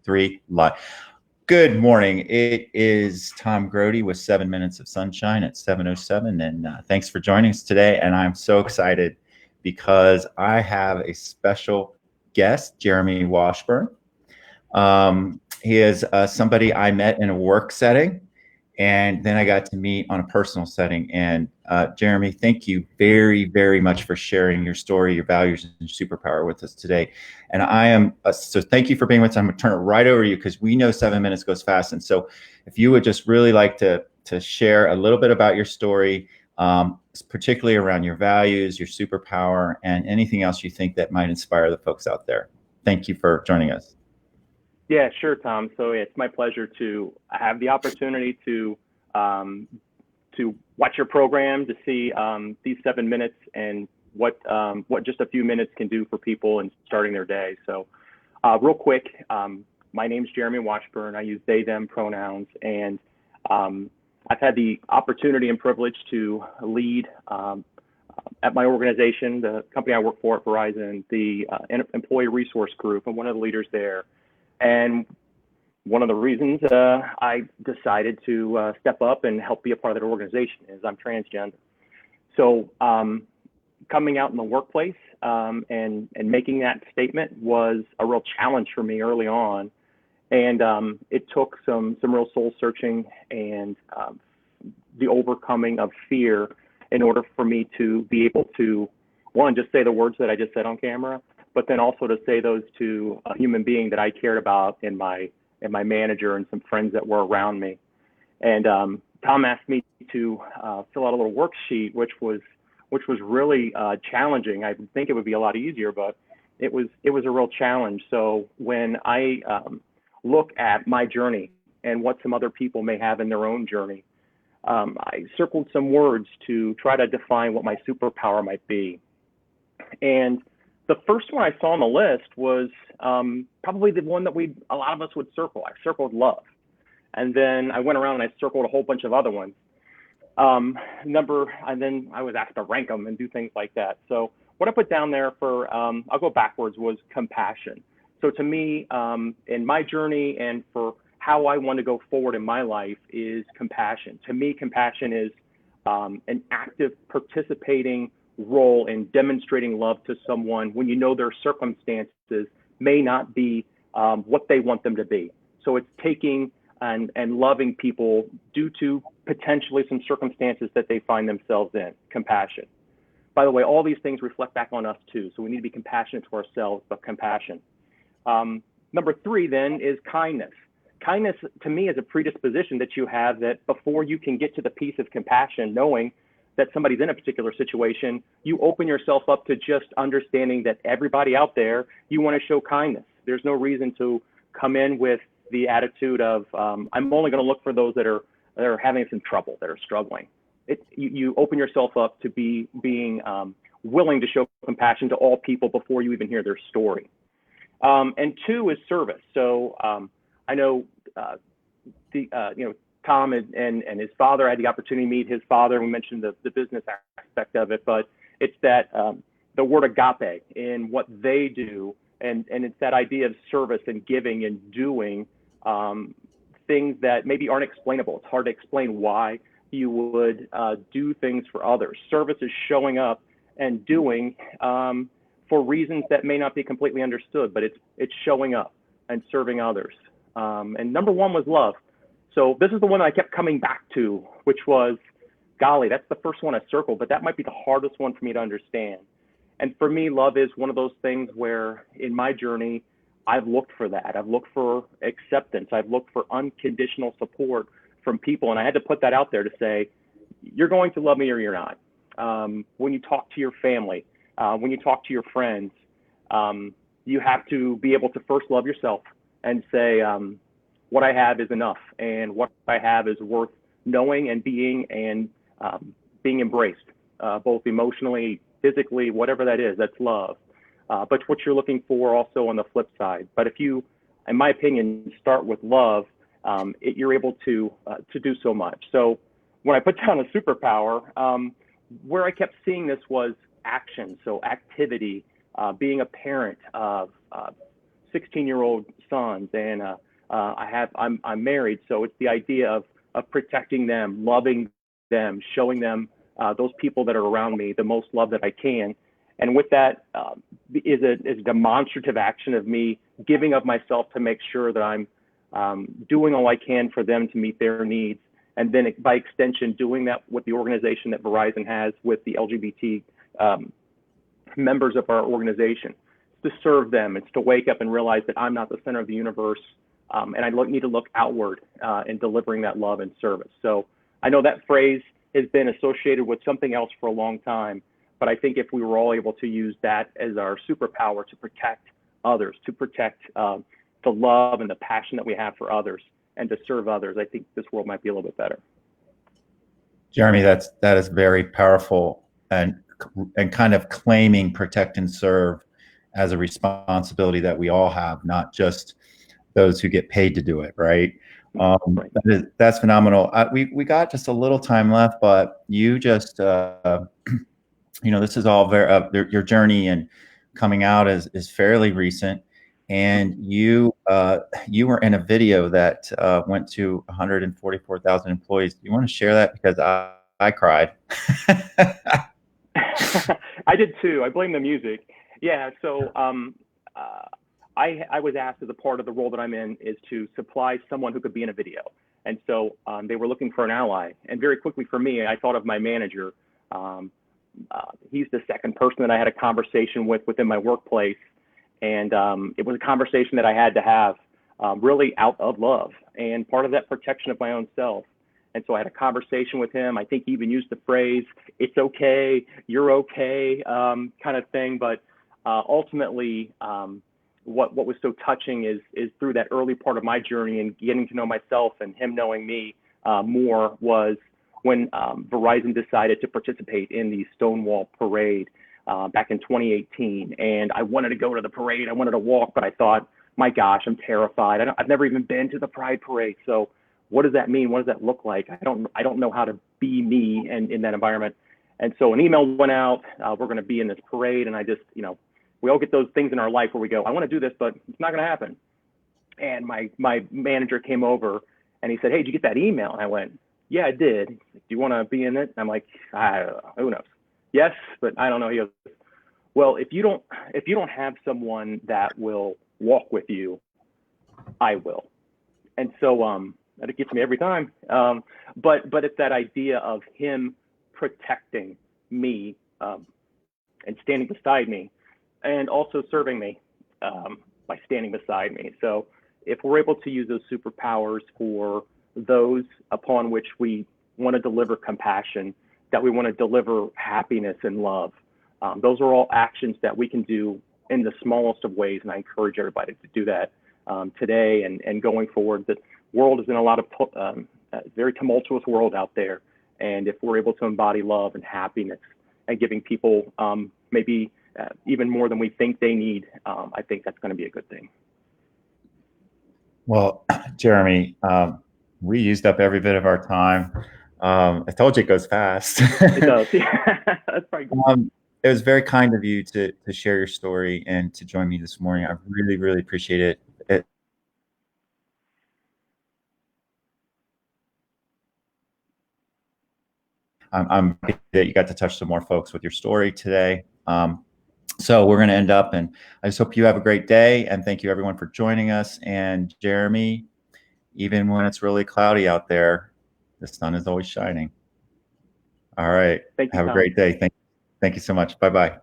three, live. Good morning. It is Tom Grody with 7 Minutes of Sunshine at 7:07, and thanks for joining us today. And I'm so excited because I have a special guest, Jeremy Washburn. He is somebody I met in a work setting, and then I got to meet on a personal setting. And Jeremy, thank you very, very much for sharing your story, your values, and superpower with us today. And I am so thank you for being with us. I'm going to turn it right over to you because we know 7 minutes goes fast. And so, if you would just really like to share a little bit about your story, particularly around your values, your superpower, and anything else you think that might inspire the folks out there. Thank you for joining us. Yeah, sure, Tom. So it's my pleasure to have the opportunity to watch your program, to see these 7 minutes and what just a few minutes can do for people in starting their day. So real quick, my name's Jeremy Washburn. I use they, them pronouns, and I've had the opportunity and privilege to lead at my organization, the company I work for at Verizon, the employee resource group. I'm one of the leaders there. And one of the reasons I decided to step up and help be a part of that organization is I'm transgender. So coming out in the workplace and making that statement was a real challenge for me early on. And it took some real soul searching and the overcoming of fear in order for me to be able to, one, just say the words that I just said on camera, but then also to say those to a human being that I cared about in my manager and some friends that were around me. And Tom asked me to fill out a little worksheet, which was really challenging. I would think it would be a lot easier, but it was a real challenge. So when I look at my journey and what some other people may have in their own journey, I circled some words to try to define what my superpower might be. And the first one I saw on the list was probably the one that a lot of us would circle. I circled love. And then I went around and I circled a whole bunch of other ones. And then I was asked to rank them and do things like that. So what I put down there for, I'll go backwards, was compassion. So to me, in my journey and for how I want to go forward in my life is compassion. To me, compassion is an active participating role in demonstrating love to someone when you know their circumstances may not be what they want them to be. So it's taking and loving people due to potentially some circumstances that they find themselves in. Compassion. By the way, all these things reflect back on us too. So we need to be compassionate to ourselves, but compassion. Number 3 then is kindness. Kindness to me is a predisposition that you have that before you can get to the piece of compassion, knowing that somebody's in a particular situation, you open yourself up to just understanding that everybody out there, you want to show kindness. There's no reason to come in with the attitude of, I'm only going to look for those that are having some trouble, that are struggling. You open yourself up to being willing to show compassion to all people before you even hear their story. And 2 is service. So I know Tom and his father. I had the opportunity to meet his father. We mentioned the business aspect of it, but it's that the word agape in what they do, and it's that idea of service and giving and doing things that maybe aren't explainable. It's hard to explain why you would do things for others. Service is showing up and doing for reasons that may not be completely understood, but it's showing up and serving others. And number 1 was love. So this is the one I kept coming back to, which was, golly, that's the first one I circled, but that might be the hardest one for me to understand. And for me, love is one of those things where in my journey, I've looked for that. I've looked for acceptance. I've looked for unconditional support from people. And I had to put that out there to say, you're going to love me or you're not. When you talk to your family, when you talk to your friends, you have to be able to first love yourself and say, what I have is enough, and what I have is worth knowing and being embraced, both emotionally, physically, whatever that is, that's love. But what you're looking for also on the flip side. But if you, in my opinion, start with love, you're able to do so much. So when I put down a superpower, where I kept seeing this was action, so activity, being a parent, 16-year-old sons, and I'm married, so it's the idea of protecting them, loving them, showing them those people that are around me the most love that I can. And with that is a demonstrative action of me giving of myself to make sure that I'm doing all I can for them to meet their needs. And then by extension, doing that with the organization that Verizon has with the LGBT members of our organization. It's to serve them. It's to wake up and realize that I'm not the center of the universe. And I need to look outward in delivering that love and service. So I know that phrase has been associated with something else for a long time, but I think if we were all able to use that as our superpower to protect others, to protect the love and the passion that we have for others, and to serve others, I think this world might be a little bit better. Jeremy, that is very powerful, and kind of claiming protect and serve as a responsibility that we all have, not just those who get paid to do it, right? Right. That's phenomenal. We got just a little time left, but you just this is all very your journey and coming out is fairly recent, and you were in a video that went to 144,000 employees. Do you want to share that? Because I cried. I did too. I blame the music. Yeah. So I was asked, as a part of the role that I'm in, is to supply someone who could be in a video. And so they were looking for an ally. And very quickly for me, I thought of my manager. He's the second person that I had a conversation with within my workplace. And it was a conversation that I had to have really out of love and part of that protection of my own self. And so I had a conversation with him. I think he even used the phrase, "It's okay, you're okay," kind of thing. But ultimately, what was so touching is through that early part of my journey and getting to know myself and him knowing me more was when Verizon decided to participate in the Stonewall Parade back in 2018. And I wanted to go to the parade. I wanted to walk, but I thought, my gosh, I'm terrified. I've never even been to the Pride Parade. So what does that mean? What does that look like? I don't know how to be me in that environment. And so an email went out. We're going to be in this parade. And I just, we all get those things in our life where we go, I want to do this, but it's not going to happen. And my manager came over and he said, "Hey, did you get that email?" And I went, "Yeah, I did. Do you want to be in it?" And I'm like, who knows? Yes, but I don't know. He goes, "Well, if you don't have someone that will walk with you, I will." And so that gets me every time. But it's that idea of him protecting me and standing beside me, and also serving me by standing beside me. So if we're able to use those superpowers for those upon which we want to deliver compassion, that we want to deliver happiness and love, those are all actions that we can do in the smallest of ways. And I encourage everybody to do that today and going forward. The world is in a lot of very tumultuous world out there. And if we're able to embody love and happiness and giving people maybe even more than we think they need, I think that's going to be a good thing. Well, Jeremy, we used up every bit of our time. I told you it goes fast. It does. Yeah, that's probably good. It was very kind of you to share your story and to join me this morning. I really, really appreciate it. I'm happy that you got to touch some more folks with your story today. So we're going to end up, and I just hope you have a great day, and thank you everyone for joining us. And Jeremy, even when it's really cloudy out there, the sun is always shining. All right. Thank you, Have Tom. a great day. Thank you so much. Bye-bye.